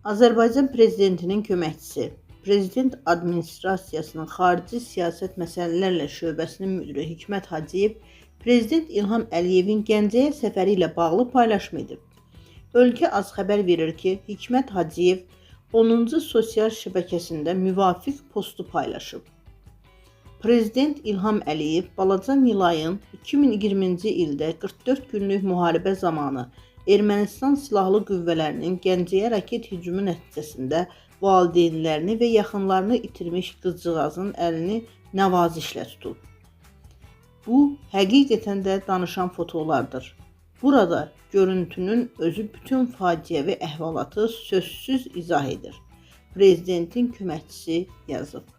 Azərbaycan Prezidentinin köməkçisi, Prezident Administrasiyasının Xarici Siyasət Məsələlərlə şöbəsinin müdiri Hikmət Hacıyev Prezident İlham Əliyevin Gəncəyə səfəri ilə bağlı paylaşım edib. Ölkə AZ xəbər verir ki, Hikmət Hacıyev 10-cu sosial şəbəkəsində müvafiq postu paylaşıb. Prezident İlham Əliyev balaca Nilayın 2020-ci ildə 44 günlük müharibə zamanı Ermənistan Silahlı Qüvvələrinin Gəncəyə raket hücumu nəticəsində valideynlərini və yaxınlarını itirmiş qızcığazın əlini nəvazişlə tutub. Bu, həqiqətən də danışan fotolardır. Burada görüntünün özü bütün faciəvi əhvalatı sözsüz izah edir. Prezidentin köməkçisi yazıb.